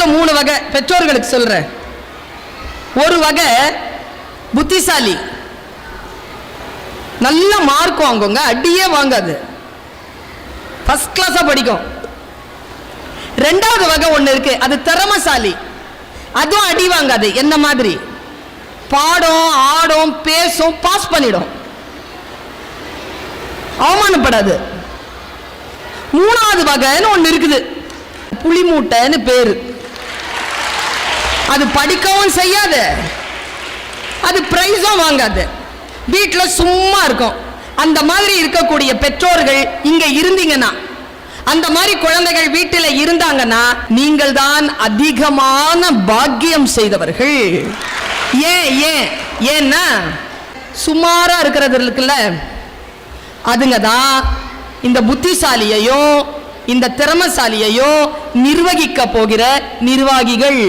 மொத்தம் 3 வகை பெற்றோர்களுக்கு சொல்றேன். ஒரு வகை புத்திசாலி, நல்ல மார்க் வாங்குங்க, அடியே வாங்காது, ஃபர்ஸ்ட் கிளாஸா படிக்கும். 2வது வகை ஒண்ணு இருக்கு, அது திறமைசாலி, அதுவும் அடி வாங்காது, என்ன மாதிரி பாடம் ஆடும் பேசும், பாஸ் பண்ணிடும், அவமானப்படாது. 3வது வகைன்னு ஒண்ணு இருக்குது, புலி மூட்டைன்னு பேரு. அது படிக்கவும் செய்யாது, அது பிரைஸும் வாங்காது, வீட்டுல சும்மா இருக்கும். அந்த மாதிரி இருக்கக்கூடிய பெற்றோர்கள் இங்க இருந்தீங்கன்னா, அந்த மாதிரி குழந்தைகள் வீட்டில் இருந்தாங்கன்னா, நீங்கள் தான் அதிகமான பாக்கியம் செய்தவர்கள். ஏன்னா சுமாரா இருக்கிறது இருக்குல்ல, அதுங்க தான் இந்த புத்திசாலியையும் இந்த திறமைசாலியையும் நிர்வகிக்க போகிற நிர்வாகிகள்.